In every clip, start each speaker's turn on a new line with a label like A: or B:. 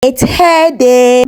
A: It's hair day.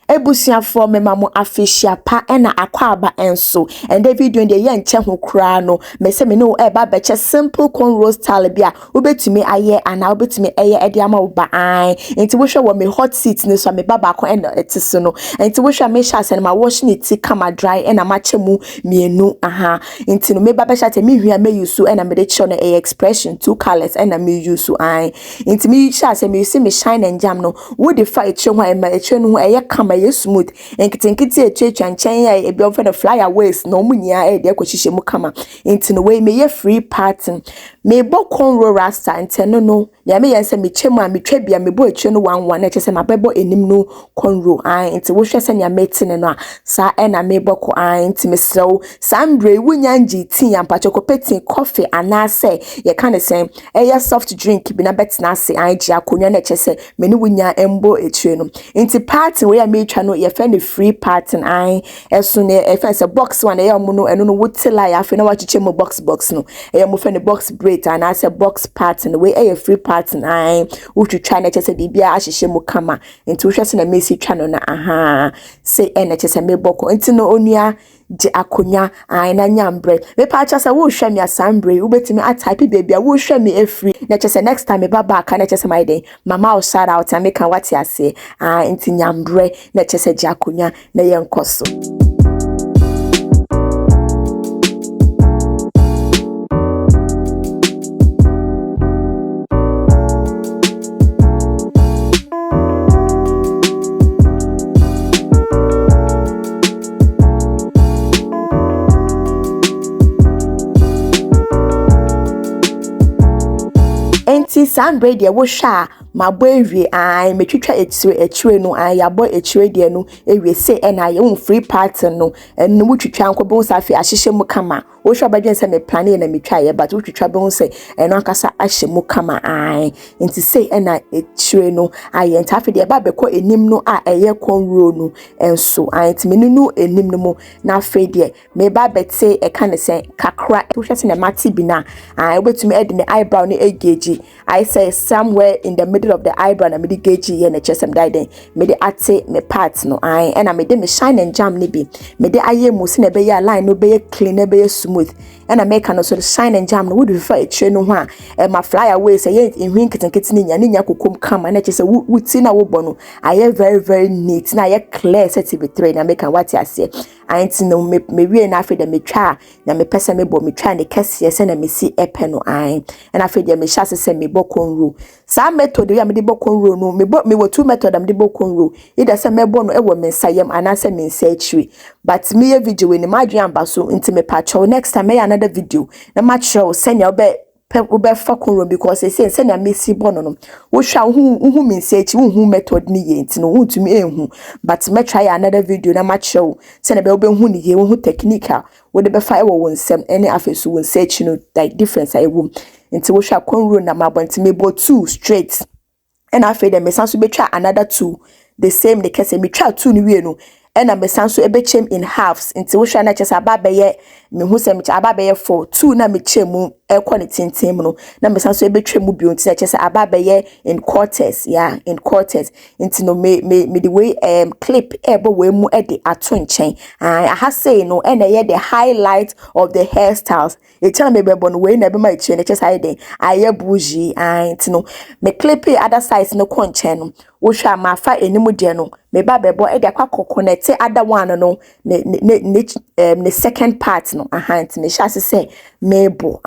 A: Ebusiafo me mamu afishia pa ena akwaba enso and the video in the yen ho kra no me se me no eba beche simple cornrow style bia ubetumi aye ana ubetumi eye ede ama uba an enti wo hwe wo me hot seat ne so me baba ko ena etise no enti wo hwe me sha se ma wash ne ti kama dry ena ma chemu mienu aha enti no me baba sha te me hwia me use ena me de cho no expression two colors ena me use an enti me sha se me use me shine and jam no wo de fa eche ho ema eche no ho eye kama smooth enkiti eche nchan ya ebi on the flyaways no munyia e de akwohihye mu kama enti no we me ye free party me bo Cornrow rasta enti no ya me yense me chemu a me twa bia me bo eche no 11 na chese mabebo enim no Cornrow enti wo hwese nya metine no a sa e na me boko enti me sew sambre wunya nji tin ya mpacho kopetin coffee anase ye kan sen e soft drink bi na betina ase agi akonya na chese me ni wunya embo eche no enti party we ya me twa no ye friend free party eso ne e fa se box one e omo no eno no wotila ya fe na wachiche mo box no e mo friend box break and as a box party we e free party wotwitwa na chese bibia ahihye mo kama enti wo hwese na mesi twa no na aha se e na chese me boko enti no onua je akonya na nyambre me pa cha se wo hwe me asambre wo betimi atype bebia wo hwe me free na chese next time me baba aka na chese my day mama will shout out and make an what ya say enti nyambre na chese je akonya na yenkoso enti sambre de wo hwa mabo ewie metwitwa etire no yabo etire de no ewie se na ye free party no enu wutwitwa nkobo safi ahihye mu kama wo hwa badwen se me plan na metwa ye but wutwitwa be se eno akasa ahye mu kama enti se na etire no aye ntafe de ba beko enim no eye Cornrow no enso enti menunu enim no mu na afe de me ba bete e kan se kakra wo hwa se na mati bi na obetumi ede ne eyebrow no egeji I say somewhere in the middle of the eyebrow na me di geji ye na chesem daiden me di ate me part no na me di me shine and jam ni bi me di aye mu se na be ya line no be clean na be smooth na make no so shine and jam no would refer eche no ho a ma fly away say ye ehwin kitenkete ni nya kokom kama na chese wuti na wo bono aye very very neat na ye clear set be 3 na make what ya say anti no me wie na afi de me twa na me pese me bo me twa ne kese se na me si epe no na afi de me shase se me bo Cornrow sa method ya me de bo Cornrow no me wo two method am de bo Cornrow either se me bo no e wo me nsayem anase me nsa achiri but me ye video we ni madwe amba so nti me pacho next time me another video na ma show senya ube fa Cornrow because say senya me si bo no wo hwa hu me nsa achi hu method ni ye nti no ntumi ehu but me try another video na ma show senya be ube hu ni ye hu technical wo de be fa e wo wonsem any afesu won nsa achi no like difference I wo nti wo hwa Cornrow na ma bonti me bo two straight and after them me sanso be try another two the same the kese me try two ni we no and me sanso e be chem in halves nti wo hwa na chese ababeye me hu se me ababeye 4 two na me chemu e quality team no na me sanso e be twemu bi nti chese ababeye in quarters in quarters nti no me the way clip e bo we mu e de ato nchen I ha say no and e the highlight of the hairstyles e tell me be bo no we na be ma echi na chese aye aye bougie nti no me clip other sides no ko nchen no wo hwa ma fa enimu de no me ba bebo e de akwa connect other one no ne second part no nti me sha se mebo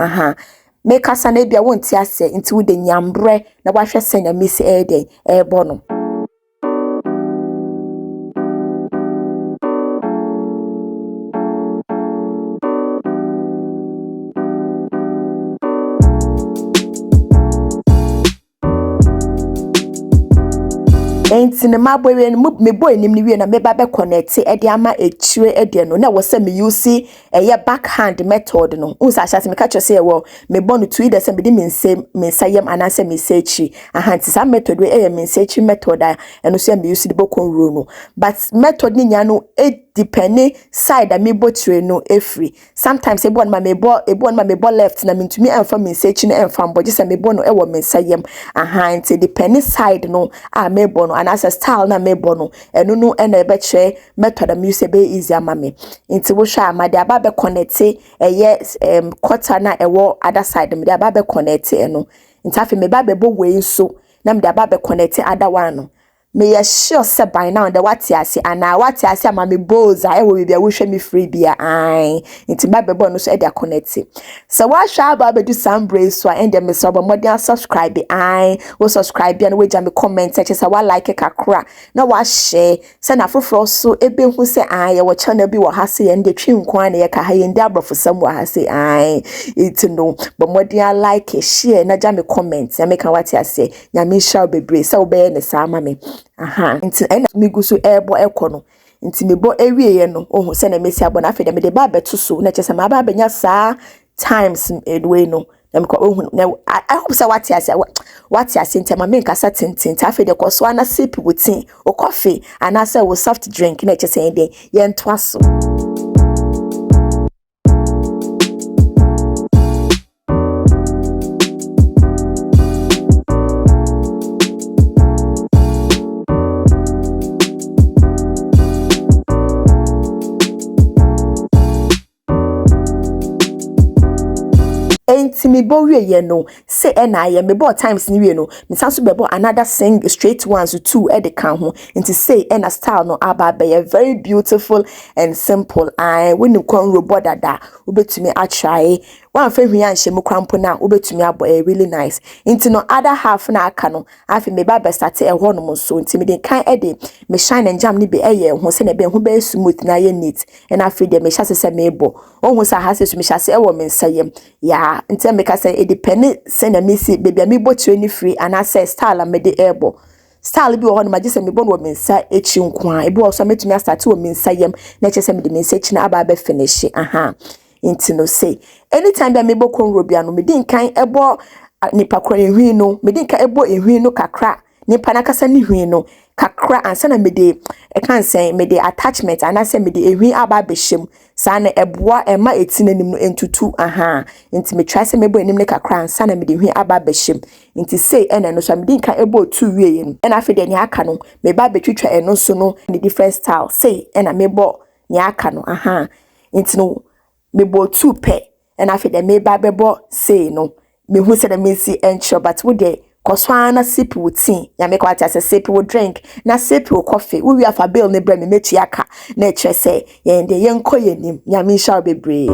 A: me kasa na bia wonti ase nti wo de nyambre na wahwe senya mesi eden ebo no enti ne mabowe me boy nim ni wie na me ba be connect e de ama echire e de no na wo se me use backhand method no unsa hya se me ka cho se wo me bonu to ide se me de me nsayem anase me sechi ahanti sa method we me sechi method a eno se me use de Cornrow no but method ni nya no depending side that me botire no free. Sometimes ebu on me bo left na mentumi emfa me nsechi na emfa mbo je se me bo no e wo me nsayem nti depending side no a me bo no and as a style na me bo no eno no e na ebe che method am use be easy ama me nti wo hwa amade aba be connect quarter na ewo other side me aba be connect eno nti afi me ba be bo we nso na me aba be connect other one no me ya sure say by now the what ya say and what ya say ama me bows I will be a wish me free bia ai nti ba be no so e dey connect so what sha ba be do some brace so and dem so ba modern subscribe ai wo subscribe and we jam me comment say what like kakra na wa share say na foforo so e be hu say ai wo channel bi wo ha say and the twi nkwan na ye ka ha ye ndi abrofo sam wo ha say ai it no but modern like share na jam me comment ya make what ya say nya me share bebre say wo be ne sa ama me nti ena migusu ebo ekono nti mebo ewieye no ohun se na mesi abo na afi de me de ba beto so na chese ma ba benya saa times edwe no na me ko ohun na I hope say what ya say nti ma me nkasa tintin ta afi de ko so ana sip wutin o coffee and I say we soft drink na chese ende ye ntwa so enti me bo wieye no say na ye me bo times ni wie no me sanso be bo another sing straight ones two e de kan ho enti say na style no aba be very beautiful and simple I when you Cornrow dada obetumi a try one fa hwia nhye mu krampo na obetumi abo really nice enti no other half na aka no afi me ba be start e ho no so enti me de kan e de me shine and jam ni be eye ho se na be ho be smooth na ye neat and afi de me hyase se me bo ohun sa ha se so me hyase e wo me nsayem ya nti me ka say e depend se na me si baby me bo tire ni free and I say style me de ebo style bi wo ho no magise me bo no me nsa echi nkwa e bi wo so metumi start wo me nsayem na che se me de me nsa echi na aba be finish nti no say anytime that me bo Cornrow bia no me din kan ebo nipa kra ehwi no me din kan ebo ehwi no kakra nipa na kasa ni hwi no kakra ansa na me de e kan say me de attachment and I say me de ehwi aba be hyem sa na eboa ema etinanim no entutu nti me try say me bo enim ne kakra ansa na me de ehwi aba be hyem nti say ena no so me din kan ebo tu wie no ena afi de ne aka no me ba betwitwa eno so no the different style say ena me bo ne aka no nti no me bo two pe and afi de me ba bebo say no me hu say me see encho but we de koswana sip wutin ya me kwata say sip wo drink na sip wo coffee we afa bill ne bra me metu aka na e kire say ye de ye nko yenim ya me sha bebre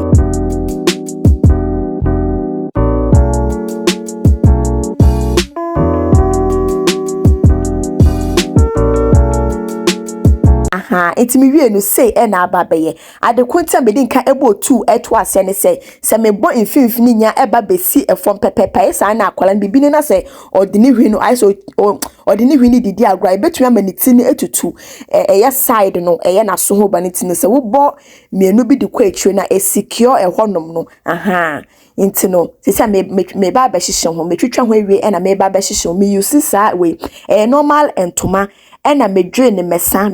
A: enti me wie no say na aba beye ade kwanta me din ka ebo 2 eto ase ne say se me bo infinfini nya eba besi efom pepepe sa na akwala bibi ne na say odini hwi no iso odini hwi ni didi agura ebetuma maniti ni etutu eya side no eya na so ho ba ne ti no say wo bo mienu bi di kwa etwe na secure ehonom no enti no se me ba ba hihye ho me twetwa ho ewie na me ba ba hihye me use sa we normal entoma ena medwene mesa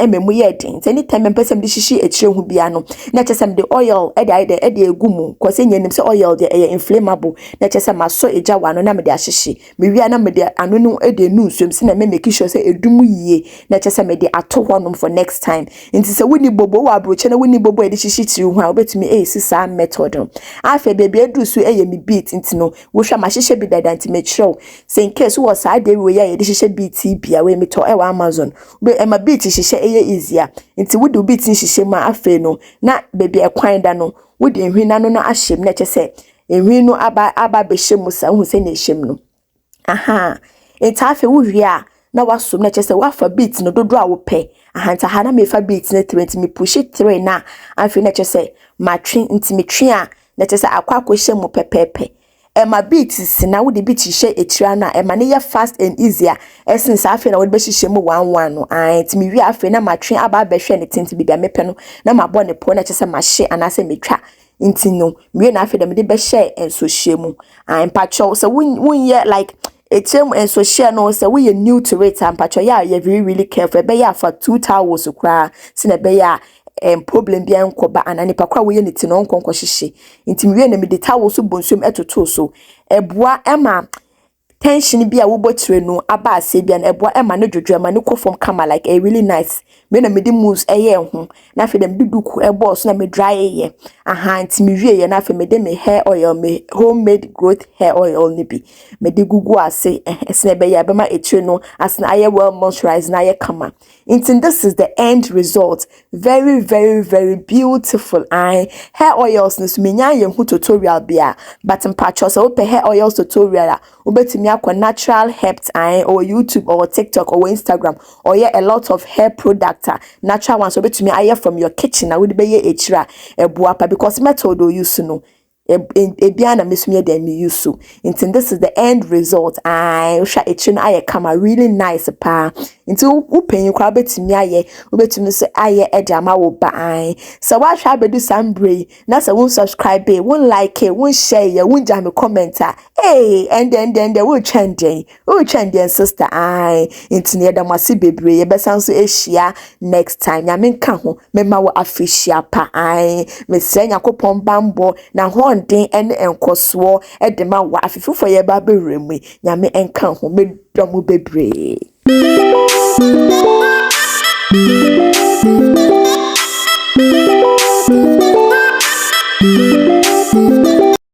A: ememu ye den anytime me person de hihye ekire hu bia no na chesem de oil e de egumu kwase nyenim se oil de inflammable na chesem aso eja wano na me de ahihye me wi na me de ano no e de nu nsuom se na me make sure se edum yie na chesem me de ato honom for next time nti se woni bobo wa broche na woni bobo e de hihye tiri hu a obetumi sisa method afa baby edu so eye me beat nti no wo hwa ma hihye bi dada nti me chiro se in case wo sa de we ye de hihye beat bia we me to Amazon be ema beat hihye eye easier nti wo do beat hihye ma afa no na baby ekwan da no wo de hwina no na ahyem na chese ehwi no aba be hyem sa hu se na hyem no nti afa wo hwi a na wasom na chese wafa beat no dodo a wo pe nti ha na me fa beat na 3 me push 3 na afa na chese ma twi nti me twi a na chese akwakwo hyem mo pepepe ema beats na wo de beat hye etira na ema ne ye fast and easier essence afi na wo de be hye mu 11 no nti me wi afi na matwe aba be hwe ne tinti bibia mepe no na mabɔ ne po na kyese ma hye anase metwa nti no me na afi de me de be hye enso hye mu mpacho so won ye like etem enso share no say we new to it and patcho ya you really careful be ya for 2 towels kra se na be ya problem bia nkoba anani pakwa we ne ti no nkonko hyehye ntimi we na me de towels bonsom etoto so eboa ema tension bi a wo botire no aba ase bia na eboa ema ne dwodwo ema ne kofom kama like a really nice me na me di moves eye ho na fe dem duduku ebo so na me dry ye aha ntimi wie ye na fe me de me hair oil me homemade growth hair oil ni bi me de gugu ase ese na be ya be ma etire no as na aye well moisturized na aye kama until this is the end result. Very, very, very beautiful. Hair oils ni sumenya ye hu tutorial bia. But mpacho so ope hair oils tutorial. Ubetimi akwa natural herbs or YouTube or TikTok or Instagram or a lot of hair product natural ones. Ubetimi aye from your kitchen. I would be ye echira ebuapa because method o use no. Ebiana mesumye dem use so. Until this is the end result. Usha echin aye kama really nice pa. Until upen you kwa betimi aye ubetimi se aye ejama wo ba ai. So wa hwa bedu sambre na se won subscribe won like won share won jam comment hey and then we trending sister ai into ne da mase bebre ye besan so ehia next time ya menka ho mema wo afishia pa ai me se yakopon bambo na honden ene enkoso e de ma wo afifufo ye ba bewremu nyame enka ho me domo bebre